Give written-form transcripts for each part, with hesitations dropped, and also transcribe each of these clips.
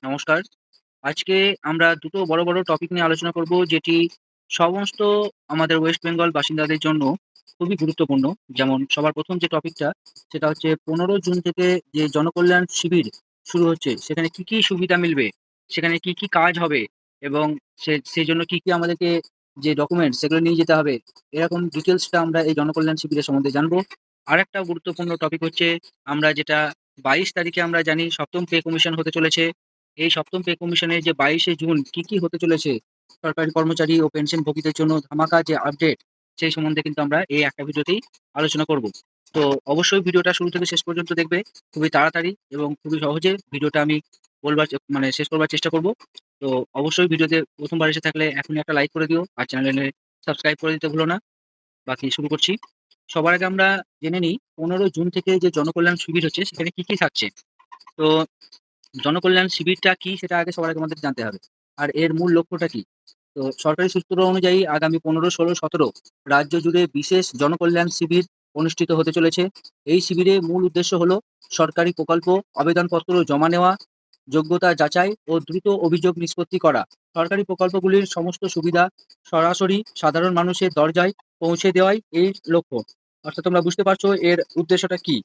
নমস্কার। আজকে আমরা দুটো বড়, বড় টপিক নিয়ে আলোচনা করব যেটি সমস্ত আমাদের ওয়েস্ট বেঙ্গল বাসিন্দাদের জন্য খুবই গুরুত্বপূর্ণ। যেমন সবার ১ম যে টপিকটা সেটা হচ্ছে ১৫ জুন থেকে যে জনকল্যাণ শিবির শুরু হচ্ছে, সেখানে কি, কি সুবিধা মিলবে? সেখানে কি, কি কাজ হবে? এবং সেজন্য কি, কি আমাদেরকে যে ডকুমেন্টস সেগুলো নিয়ে যেতে হবে? এরকম ডিটেইলসটা আমরা এই জনকল্যাণ শিবিরের সম্বন্ধে জানবো। আরেকটা গুরুত্বপূর্ণ টপিক হচ্ছে আমরা যেটা ২২ তারিখে আমরা জানি ৭ম পে কমিশন হতে চলেছে। এই ৭ম পে কমিশনে যে ২২শে জুন কি, কি হতে চলেছে, সরকারি কর্মচারী ও পেনশনভোগীদের জন্য ধামাকা যে আপডেট, সেই সম্বন্ধে কিন্তু আমরা এই একটা ভিডিওতেই আলোচনা করব। তো অবশ্যই ভিডিওটা শুরু থেকে শেষ পর্যন্ত দেখবে। খুবই তাড়াতাড়ি এবং খুবই সহজে ভিডিওটা আমি শেষ করবার চেষ্টা করব। তো অবশ্যই ভিডিওতে ১ম বার এসে থাকলে এখনই একটা লাইক করে দিও। আর চ্যানেলে সাবস্ক্রাইব করে দিতে ভুলো না। বাকি শুরু করছি। সবার আগে আমরা জেনে নিই ১৫ জুন থেকে যে জনকল্যাণ শিবির হচ্ছে সেখানে কি, কি থাকছে। তো জনকল্যাণ শিবিরটা কি সেটা আগে সবার আগে আমাদের জানতে হবে। আর এর মূল লক্ষ্যটা কি? তো সরকারি সূত্র অনুযায়ী আগামী ১৫, ১৬, ১৭ রাজ্য জুড়ে বিশেষ জনকল্যাণ শিবির অনুষ্ঠিত হতে চলেছে। এই শিবিরে মূল উদ্দেশ্য হলো সরকারি প্রকল্প আবেদনপত্র জমা নেওয়া, যোগ্যতা যাচাই ও দ্রুত অভিযোগ নিষ্পত্তি করা। সরকারি প্রকল্পগুলির সমস্ত সুবিধা সরাসরি সাধারণ মানুষের দরজায় পৌঁছে দেওয়াই এর লক্ষ্য। অর্থাৎ তোমরা বুঝতে পারছো এর উদ্দেশ্যটা কি?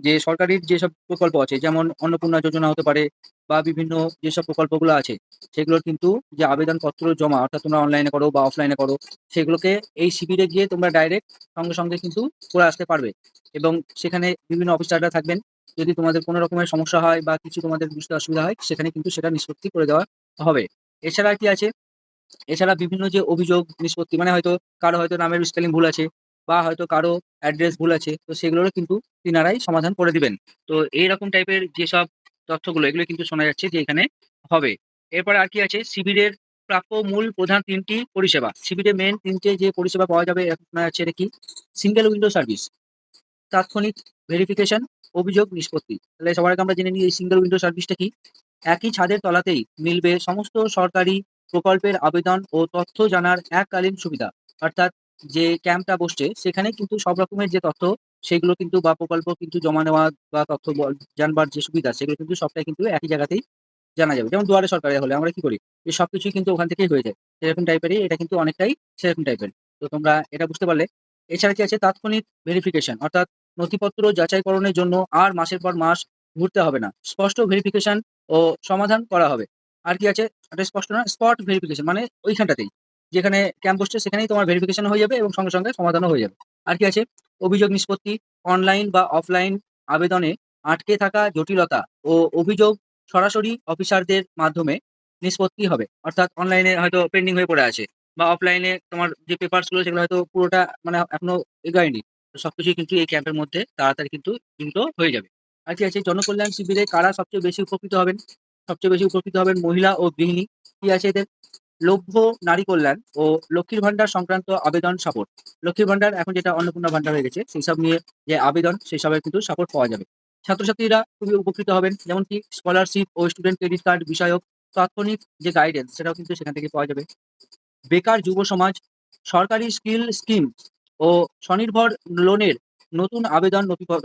যে সরকারির যেসব প্রকল্প আছে যেমন অন্নপূর্ণা যোজনা হতে পারে বা বিভিন্ন যেসব প্রকল্পগুলো আছে সেগুলোর কিন্তু যে আবেদনপত্র জমা অর্থাৎ তোমরা অনলাইনে করো বা অফলাইনে করো, সেগুলোকে এই শিবিরে গিয়ে তোমরা ডাইরেক্ট সঙ্গে সঙ্গে কিন্তু করে আসতে পারবে। এবং সেখানে বিভিন্ন অফিসাররা থাকবেন। যদি তোমাদের কোনো রকমের সমস্যা হয় বা কিছু তোমাদের বুঝতে অসুবিধা হয় সেখানে কিন্তু সেটা নিষ্পত্তি করে দেওয়া হবে। এছাড়া কি আছে? এছাড়া বিভিন্ন যে অভিযোগ নিষ্পত্তি মানে হয়তো কারো হয়তো নামের স্পেলিং ভুল আছে বা হয়তো কারো অ্যাড্রেস ভুল আছে, তো সেগুলোরও কিন্তু তিনারাই সমাধান করে দিবেন। তো এইরকম টাইপের যেসব তথ্যগুলো এগুলো কিন্তু শোনা যাচ্ছে যে এখানে হবে। এরপরে আর কি আছে? শিবিরের প্রাপ্য মূল প্রধান ৩টি পরিষেবা। শিবিরে মেইন ৩টে যে পরিষেবা পাওয়া যাবে এখন শোনা যাচ্ছে এটা কি? সিঙ্গেল উইন্ডো সার্ভিস, তাৎক্ষণিক ভেরিফিকেশন, অভিযোগ নিষ্পত্তি। তাহলে সবার আগে আমরা জেনে নিই এই সিঙ্গেল উইন্ডো সার্ভিসটা কি? একই ছাদের তলাতেই মিলবে সমস্ত সরকারি প্রকল্পের আবেদন ও তথ্য জানার এককালীন সুবিধা। অর্থাৎ যে ক্যাম্পটা বসছে সেখানে কিন্তু সব রকমের যে তথ্য সেগুলো কিন্তু বা প্রকল্প কিন্তু জমা নেওয়া বা তথ্য জানবার যে সুবিধা সেগুলো কিন্তু সবটাই কিন্তু একই জায়গাতেই জানা যাবে। যেমন দুয়ারে সরকারে হলে আমরা কি করি? যে সবকিছুই কিন্তু ওখান থেকেই হয়ে যায়। সেরকম টাইপেরই এটা কিন্তু অনেকটাই সেরকম টাইপের। তো তোমরা এটা বুঝতে পারলে। এছাড়া কি আছে? তাৎক্ষণিক ভেরিফিকেশন অর্থাৎ নথিপত্র যাচাইকরণের জন্য আর মাসের পর মাস ঘুরতে হবে না। স্পষ্ট ভেরিফিকেশন ও সমাধান করা হবে। আর কি আছে? এটা স্পষ্ট না, স্পট ভেরিফিকেশন মানে ওইখানটাতেই। যেখানে ক্যাম্প বসছে সেখানেই তোমার ভেরিফিকেশন হয়ে যাবে এবং সঙ্গে, সঙ্গে সমাধানও হয়ে যাবে। আর কি আছে? অভিযোগ নিষ্পত্তি, অনলাইন বা অফলাইন আবেদনে আটকে থাকা জটিলতা ও অভিযোগ সরাসরি অফিসারদের মাধ্যমে নিষ্পত্তি হবে। অর্থাৎ অনলাইনে হয়তো পেন্ডিং হয়ে পড়ে আছে বা অফলাইনে তোমার যে পেপারস গুলো সেগুলো হয়তো পুরোটা মানে এখনো এগোয়নি। তো সবকিছুই কিন্তু এই ক্যাম্পের মধ্যে তাড়াতাড়ি কিন্তু দ্রুত হয়ে যাবে। আর কি আছে? জনকল্যাণ শিবিরে কারা সবচেয়ে বেশি উপকৃত হবেন? সবচেয়ে বেশি উপকৃত হবেন মহিলা ও গৃহিণী। কি আছে এদের? লভ্য নারী কল্যাণ ও লক্ষ্মীর ভান্ডার সংক্রান্ত আবেদন সাপোর্ট। লক্ষ্মীর ভান্ডার এখন যেটা অন্নপূর্ণা ভান্ডার হয়ে গেছে সেইসব নিয়ে যে আবেদন সেসবের কিন্তু সাপোর্ট পাওয়া যাবে। ছাত্রছাত্রীরা খুবই উপকৃত হবেন। যেমন কি স্কলারশিপ ও স্টুডেন্ট ক্রেডিট কার্ড বিষয়ক তাৎক্ষণিক যে গাইডেন্স সেটাও কিন্তু সেখান থেকে পাওয়া যাবে। বেকার যুব সমাজ, সরকারি স্কিল স্কিম ও স্বনির্ভর লোনের নতুন আবেদন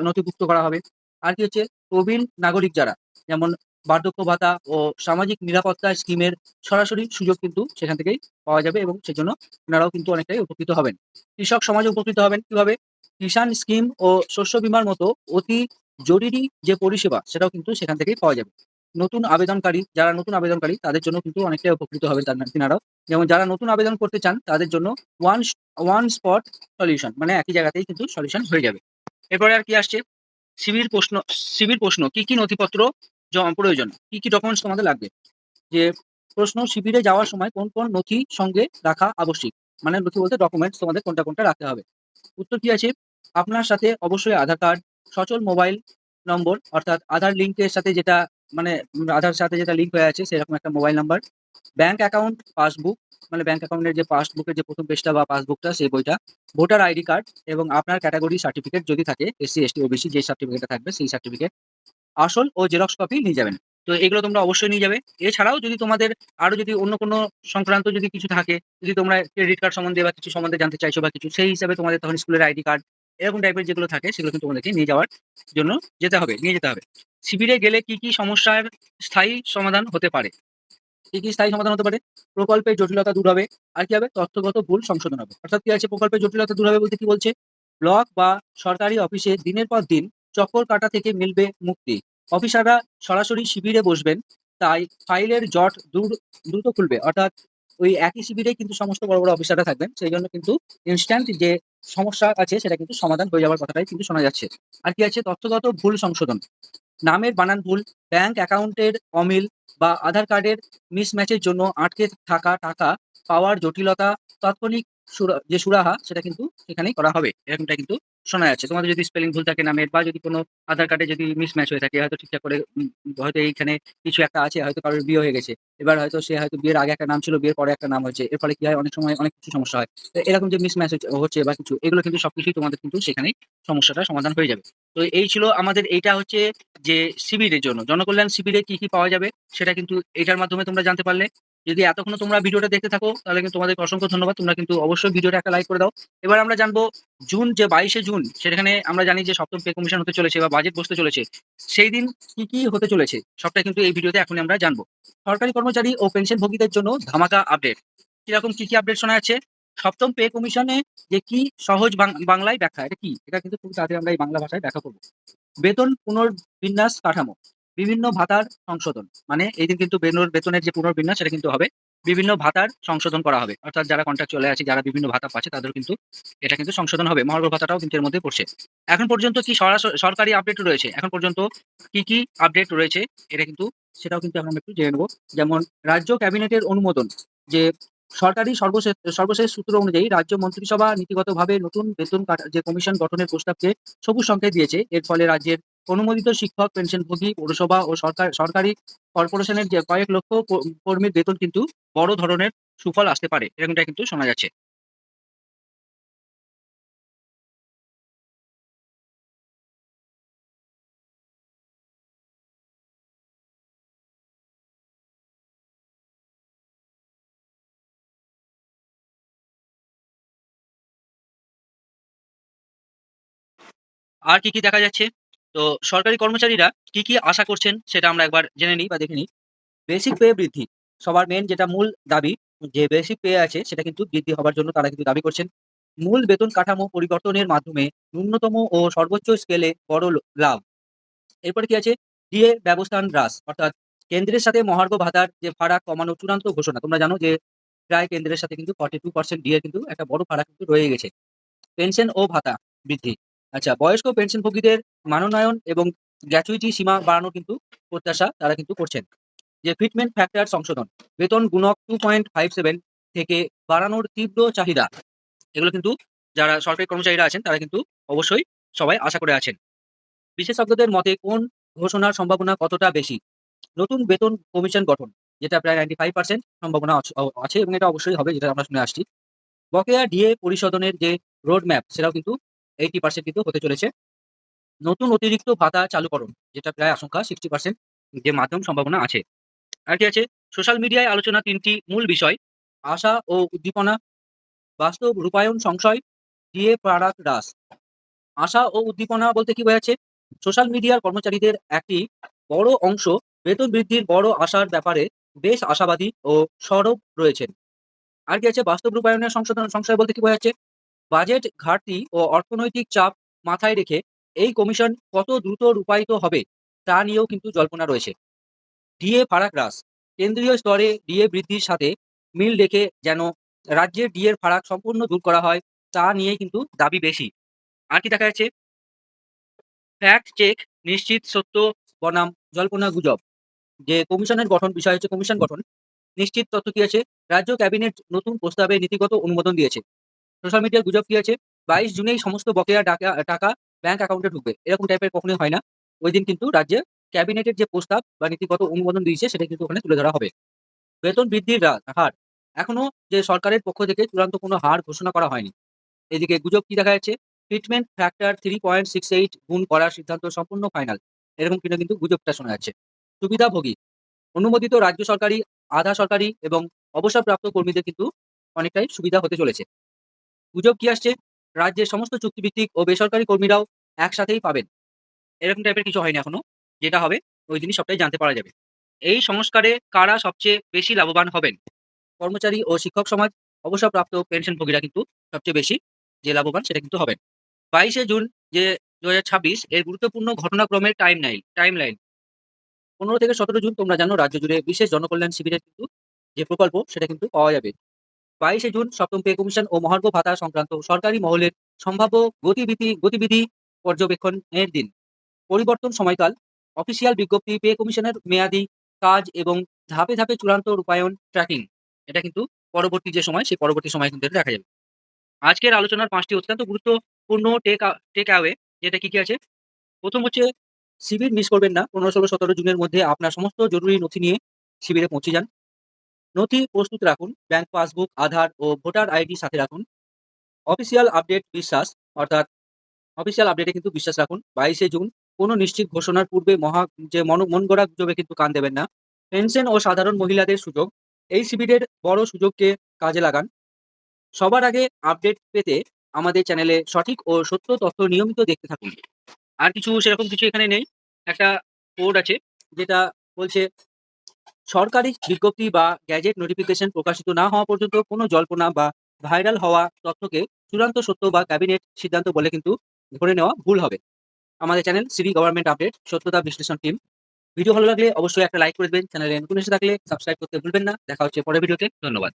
নথিভুক্ত করা হবে। আর কি হচ্ছে? প্রবীণ নাগরিক যারা, যেমন বার্ধক্য ভাতা ও সামাজিক নিরাপত্তা স্কিমের সরাসরি সুযোগ কিন্তু সেখান থেকেই পাওয়া যাবে এবং সেজন্য ওনারাও কিন্তু অনেকটাই উপকৃত হবেন। কৃষক সমাজও উপকৃত হবেন কিভাবে? কিষাণ স্কিম ও শস্য বীমার মতো অতি জরুরি যে পরিষেবা সেটাও কিন্তু সেখান থেকেই পাওয়া যাবে। যারা নতুন আবেদনকারী তাদের জন্য কিন্তু অনেকটাই উপকৃত হবেন তিনারাও। যেমন যারা নতুন আবেদন করতে চান তাদের জন্য ওয়ান ওয়ান স্পট সলিউশন মানে একই জায়গাতেই কিন্তু সলিউশন হয়ে যাবে। এরপরে আর কি আসছে? শিবির প্রশ্ন শিবির প্রশ্ন কি, কি নথিপত্র প্রয়োজন? কি, কি ডকুমেন্টস তোমাদের লাগবে? যে প্রশ্ন শিবিরে যাওয়ার সময় কোন, কোন নথি সঙ্গে রাখা আবশ্যিক? মানে নথি বলতে ডকুমেন্টস তোমাদের কোনটা, কোনটা রাখতে হবে। উত্তর কি আছে? আপনার সাথে অবশ্যই আধার কার্ড, সচল মোবাইল নম্বর অর্থাৎ আধার লিঙ্কের সাথে যেটা মানে আধার সাথে যেটা লিঙ্ক হয়ে আছে সেরকম একটা mobile number, bank account passbook মানে ব্যাংক অ্যাকাউন্টের যে পাসবুকের যে ১ম পেজটা বা পাসবুকটা সেই বইটা, ভোটার আইডি কার্ড এবং আপনার ক্যাটেগরি সার্টিফিকেট যদি থাকে এসসি, এসটি, ওবিসি যে সার্টিফিকেটটা থাকবে সেই সার্টিফিকেট, আসল ও জেরক্স কপি নিয়ে যাবেন। তো এগুলো তোমরা অবশ্যই নিয়ে যাবে। এছাড়াও যদি তোমাদের আরো যদি অন্য কোনো সংক্রান্ত যদি কিছু থাকে, যদি তোমরা ক্রেডিট কার্ড সম্বন্ধে বা কিছু সম্বন্ধে জানতে চাইছো বা কিছু, সেই হিসাবে তোমাদের তখন স্কুলের আইডি কার্ড এরকম টাইপের যেগুলো থাকে সেগুলো কিন্তু তোমাদেরকে নিয়ে যাওয়ার জন্য নিয়ে যেতে হবে। শিবিরে গেলে কি কি সমস্যার স্থায়ী সমাধান হতে পারে? কি কি স্থায়ী সমাধান হতে পারে? প্রকল্পের জটিলতা দূর হবে। আর কি হবে? তথ্যগত ভুল সংশোধন হবে। অর্থাৎ কি আছে, প্রকল্পের জটিলতা দূর হবে বলতে কি বলছে? ব্লক বা সরকারি অফিসে দিনের পর দিন চক্কর কাটা থেকে মিলবে মুক্তি। অফিসাররা সরাসরি শিবিরে বসবেন, তাই ফাইলের জট দ্রুত খুলবে। অর্থাৎ ওই একই শিবিরেই কিন্তু সমস্ত বড় বড় অফিসাররা থাকবেন, সেই জন্য কিন্তু ইনস্ট্যান্ট যে সমস্যা আছে সেটা কিন্তু সমাধান হয়ে যাওয়ার কথাটাই কিন্তু শোনা যাচ্ছে। আর কি আছে? তথ্যগত ভুল সংশোধন, নামের বানান ভুল, ব্যাংক অ্যাকাউন্টের অমিল বা আধার কার্ডের মিসম্যাচের জন্য আটকে থাকা টাকা পাওয়ার জটিলতা, তাৎক্ষণিক যে সুরাহা সেটা কিন্তু এখানেই করা হবে, এরকমটা কিন্তু শোনা যাচ্ছে। তোমাদের যদি স্পেলিং ভুল থাকে নামের, বা যদি কোনো আধার কার্ডে যদি মিসম্যাচ হয়ে থাকে, হয়তো ঠিকঠাক করে হয়তো এইখানে কিছু একটা আছে, হয়তো কারোর বিয়ে হয়ে গেছে, এবার হয়তো সে হয়তো বিয়ের আগে একটা নাম ছিল, বিয়ের পরে একটা নাম হয়েছে, এর ফলে কি হয়, অনেক সময় অনেক কিছু সমস্যা হয়। তো এরকম যে মিসম্যাচ হচ্ছে বা কিছু, এগুলো কিন্তু সবকিছুই তোমাদের কিন্তু সেখানেই সমস্যাটা সমাধান হয়ে যাবে। তো এই ছিল আমাদের, এইটা হচ্ছে যে শিবিরের জন্য, জনকল্যাণ শিবিরে কি কি পাওয়া যাবে সেটা কিন্তু এটার মাধ্যমে তোমরা জানতে পারলে। যদি এতক্ষণ তোমরা ভিডিওটা দেখতে থাকো তাহলে কিন্তু তোমাদের অসংখ্য ধন্যবাদ। তোমরা কিন্তু অবশ্যই ভিডিওটা একটা লাইক করে দাও। এবার আমরা জানবো জুন, যে 22শে জুন, সেখানে আমরা জানি যে সপ্তম পে কমিশন হতে চলেছে বা বাজেট বসতে চলেছে। সেই দিন কি কি হতে চলেছে সবটা কিন্তু এই ভিডিওতে এখন আমরা জানবো। সরকারি কর্মচারী ও পেনশনভোগীদের জন্য ধামাকা আপডেট। কিরকম কি কি আপডেট শোনা যাচ্ছে? সপ্তম পে কমিশনে যে কি, সহজ বাংলায় ব্যাখ্যা, এটা কি, এটা কিন্তু খুব তাড়াতাড়ি আমরা এই বাংলা ভাষায় ব্যাখ্যা করবো। বেতন পুনর্বিন্যাস কাঠামো, বিভিন্ন ভাতার সংশোধন, মানে এই দিন কিন্তু বেতনের যে পুনর্বিন্যাস সেটা কিন্তু হবে, বিভিন্ন ভাতার সংশোধন করা হবে। অর্থাৎ যারা কন্ট্রাকচুয়ালে আছে, যারা বিভিন্ন ভাতা পাচ্ছে, তাদের কিন্তু এটা কিন্তু সংশোধন হবে। মহার্ঘ ভাতাটাও কিন্তু এর মধ্যে পড়ছে। এখন পর্যন্ত কি সরকারি আপডেট রয়েছে, এখন পর্যন্ত কি কি আপডেট রয়েছে, এটা কিন্তু সেটাও কিন্তু এখন আমরা একটু জেনে নেবো। যেমন রাজ্য ক্যাবিনেটের অনুমোদন, যে সরকারি সর্বশেষ সূত্র অনুযায়ী রাজ্য মন্ত্রিসভা নীতিগতভাবে নতুন বেতন যে কমিশন গঠনের প্রস্তাবকে সবুজ সংকেত দিয়েছে। এর ফলে রাজ্যের অনুমোদিত শিক্ষক, পেনশনভোগী, পৌরসভা ও সরকারি কর্পোরেশনের যে কয়েক লক্ষ কর্মীর বেতন কিন্তু বড় ধরনের সুফল আসতে পারে, এরকমটা কিন্তু শোনা যাচ্ছে। আর কি কি দেখা যাচ্ছে? তো সরকারি কর্মচারীরা কি কি আশা করছেন সেটা আমরা একবার জেনে নিই বা দেখে নিই। বেসিক পে বৃদ্ধি, সবার মেন যেটা মূল দাবি, যে বেসিক পে আছে সেটা কিন্তু বৃদ্ধি হবার জন্য তারা কিন্তু দাবি করছেন। মূল বেতন কাঠামো পরিবর্তনের মাধ্যমে ন্যূনতম ও সর্বোচ্চ স্কেলে বড় লাভ। এরপরে কি আছে? ডিএ ব্যবস্থান হ্রাস, অর্থাৎ কেন্দ্রের সাথে মহার্ঘ ভাতার যে ফারাক কমানোর চূড়ান্ত ঘোষণা। তোমরা জানো যে প্রায় কেন্দ্রের সাথে কিন্তু 42% ডিএ কিন্তু একটা বড় ফারাক কিন্তু রয়ে গেছে। পেনশন ও ভাতা বৃদ্ধি। আচ্ছা, বয়স্ক পেনশনভোগীদের মানোন্নয়ন এবং গ্র্যাচুইটি সীমা বাড়ানোর কিন্তু প্রত্যাশা তারা কিন্তু করছেন। যে ফিটমেন্ট ফ্যাক্টর সংশোধন, বেতন গুণক 2.57 থেকে বাড়ানোর তীব্র চাহিদা। এগুলো কিন্তু যারা সরকারি কর্মচারীরা আছেন তারা কিন্তু অবশ্যই সবাই আশা করে আছেন। বিশেষজ্ঞদের মতে কোন ঘোষণার সম্ভাবনা কতটা বেশি? নতুন বেতন কমিশন গঠন, যেটা প্রায় 95% সম্ভাবনা আছে এবং এটা অবশ্যই হবে, যেটা আমরা শুনে আসছি। বকেয়া ডিএ পরিশোধনের যে রোড ম্যাপ সেটাও কিন্তু 80% কিন্তু হতে চলেছে। নতুন অতিরিক্ত ভাতা চালুকরণ, যেটা প্রায় আশঙ্কা 60% যে মাধ্যম সম্ভাবনা আছে। আর কি আছে? সোশ্যাল মিডিয়ায় আলোচনা ৩টি মূল বিষয়: আশা ও উদ্দীপনা, বাস্তব রূপায়ণ সংশয়, ডিএ ফারাক হ্রাস। আশা ও উদ্দীপনা বলতে কি বোঝাচ্ছে? সোশ্যাল মিডিয়ার কর্মচারীদের একটি বড় অংশ বেতন বৃদ্ধির বড় আশার ব্যাপারে বেশ আশাবাদী ও সরব রয়েছেন। আর কি আছে? বাস্তব রূপায়ণের সংশয় বলতে কি বোঝাচ্ছে? বাজেট ঘাটতি ও অর্থনৈতিক চাপ মাথায় রেখে এই কমিশন কত দ্রুত রূপায়িত হবে তা নিয়েও কিন্তু জল্পনা রয়েছে। ডিএ ফারাক হ্রাস, কেন্দ্রীয় স্তরে ডিএ বৃদ্ধির সাথে মিল রেখে যেন রাজ্যের ডিএর ফারাক সম্পূর্ণ দূর করা হয়, তা নিয়েই কিন্তু দাবি বেশি। আর কি দেখা যাচ্ছে? ফ্যাক্ট চেক, নিশ্চিত সত্য বনাম জল্পনা গুজব। যে কমিশনের গঠন, বিষয় হচ্ছে কমিশন গঠন। নিশ্চিত তথ্য কি আছে? রাজ্য ক্যাবিনেট নতুন প্রস্তাবে নীতিগত অনুমোদন দিয়েছে। সোশ্যাল মিডিয়ার গুজব কি আছে? 22 জুনেই সমস্ত বকেয়া টাকা ব্যাংক অ্যাকাউন্টে ঢুকবে, এরকম টাইপের কখনোই হয় না। ওই দিন কিন্তু রাজ্যে ক্যাবিনেটের যে প্রস্তাব বা নীতিগত অনুমোদন দিয়েছে সেটা কিন্তু ওখানে তুলে ধরা হবে। বেতন বৃদ্ধির হার, এখনো যে সরকারের পক্ষ থেকে চূড়ান্ত কোনো হার ঘোষণা করা হয়নি। এদিকে গুজব কি দেখা যাচ্ছে? ট্রিটমেন্ট ফ্যাক্টর 3.68 গুণ করার সিদ্ধান্ত সম্পূর্ণ ফাইনাল, এরকম কিন্তু গুজবটা শোনা যাচ্ছে। সুবিধাভোগী, অনুমোদিত রাজ্য সরকারি, আধা সরকারি এবং অবসরপ্রাপ্ত কর্মীদের কিন্তু অনেকটাই সুবিধা হতে চলেছে। গুজব কি আসছে? রাজ্যের সমস্ত চুক্তিভিত্তিক ও বেসরকারি কর্মীরাও একসাথেই পাবেন। এরকম টাইপের কিছু হয়নি এখনো। যেটা হবে ওই দিনই সবটাই জানতে পারা যাবে। এই সংস্কারে কারা সবচেয়ে বেশি লাভবান হবেন? কর্মচারী ও শিক্ষক সমাজ, অবসরপ্রাপ্ত পেনশনভোগীরা কিন্তু সবচেয়ে বেশি যে লাভবান সেটা কিন্তু হবেন। ২২শে জুন যে ২০২৬ এর গুরুত্বপূর্ণ ঘটনাক্রমের টাইমলাইন ১৫ থেকে ১৭ জুন তোমরা জানো রাজ্য জুড়ে বিশেষ জনকল্যাণ শিবিরের কিন্তু যে প্রকল্প সেটা কিন্তু পাওয়া যাবে। ২২শে জুন ৭ম পে কমিশন ও মহার্ঘ ভাতা সংক্রান্ত সরকারি মহলের সম্ভাব্য গতিবিধি পর্যবেক্ষণের দিন। পরিবর্তন সময়কাল, অফিসিয়াল বিজ্ঞপ্তি, পে কমিশনের মেয়াদি কাজ এবং ধাপে ধাপে চূড়ান্ত রূপায়ণ ট্র্যাকিং। এটা কিন্তু পরবর্তী যে সময় সেই পরবর্তী সময়ে কিন্তু এটা দেখা যাবে। আজকের আলোচনার ৫ টি অত্যন্ত গুরুত্বপূর্ণ টেক অ্যাওয়ে যেটা কি আছে? ১ম হচ্ছে শিবির মিস করবেন না। ১৫, ১৬, ১৭ জুনের মধ্যে আপনার সমস্ত জরুরি নথি নিয়ে শিবিরে পৌঁছে যান। নথি প্রস্তুত রাখুন। ব্যাংক পাসবুক, আধার ও ভোটার আইডি সাথে রাখুন। অফিসিয়াল আপডেট বিশ্বাস অর্থাৎ অফিসিয়াল আপডেটে কিন্তু বিশ্বাস রাখুন। ২২শে জুন কোনো নিশ্চিত ঘোষণার পূর্বে মন গড়া গুজবে কিন্তু কান দেবেন না। পেনশন ও সাধারণ মহিলাদের সুযোগ। এই শিবিরের বড় সুযোগকে কাজে লাগান। সবার আগে আপডেট পেতে আমাদের চ্যানেলে সঠিক ও সত্য তথ্য নিয়মিত দেখতে থাকুন। আর কিছু সেরকম কিছু এখানে নেই। একটা কোড আছে যেটা বলছে সরকারি বিজ্ঞপ্তি বা গ্যাজেট নোটিফিকেশন প্রকাশিত না হওয়া পর্যন্ত কোনো জল্পনা বা ভাইরাল হওয়া তথ্যকে চূড়ান্ত সত্য বা ক্যাবিনেট সিদ্ধান্ত বলে কিন্তু ধরে নেওয়া ভুল হবে। আমাদের চ্যানেল সিরি গভর্নমেন্ট আপডেট সত্যতা বিশ্লেষণ টিম। ভিডিও ভালো লাগলে অবশ্যই একটা লাইক করে দেবেন। চ্যানেলে নতুন এসে থাকলে সাবস্ক্রাইব করতে ভুলবেন না। দেখা হচ্ছে পরের ভিডিওতে। ধন্যবাদ।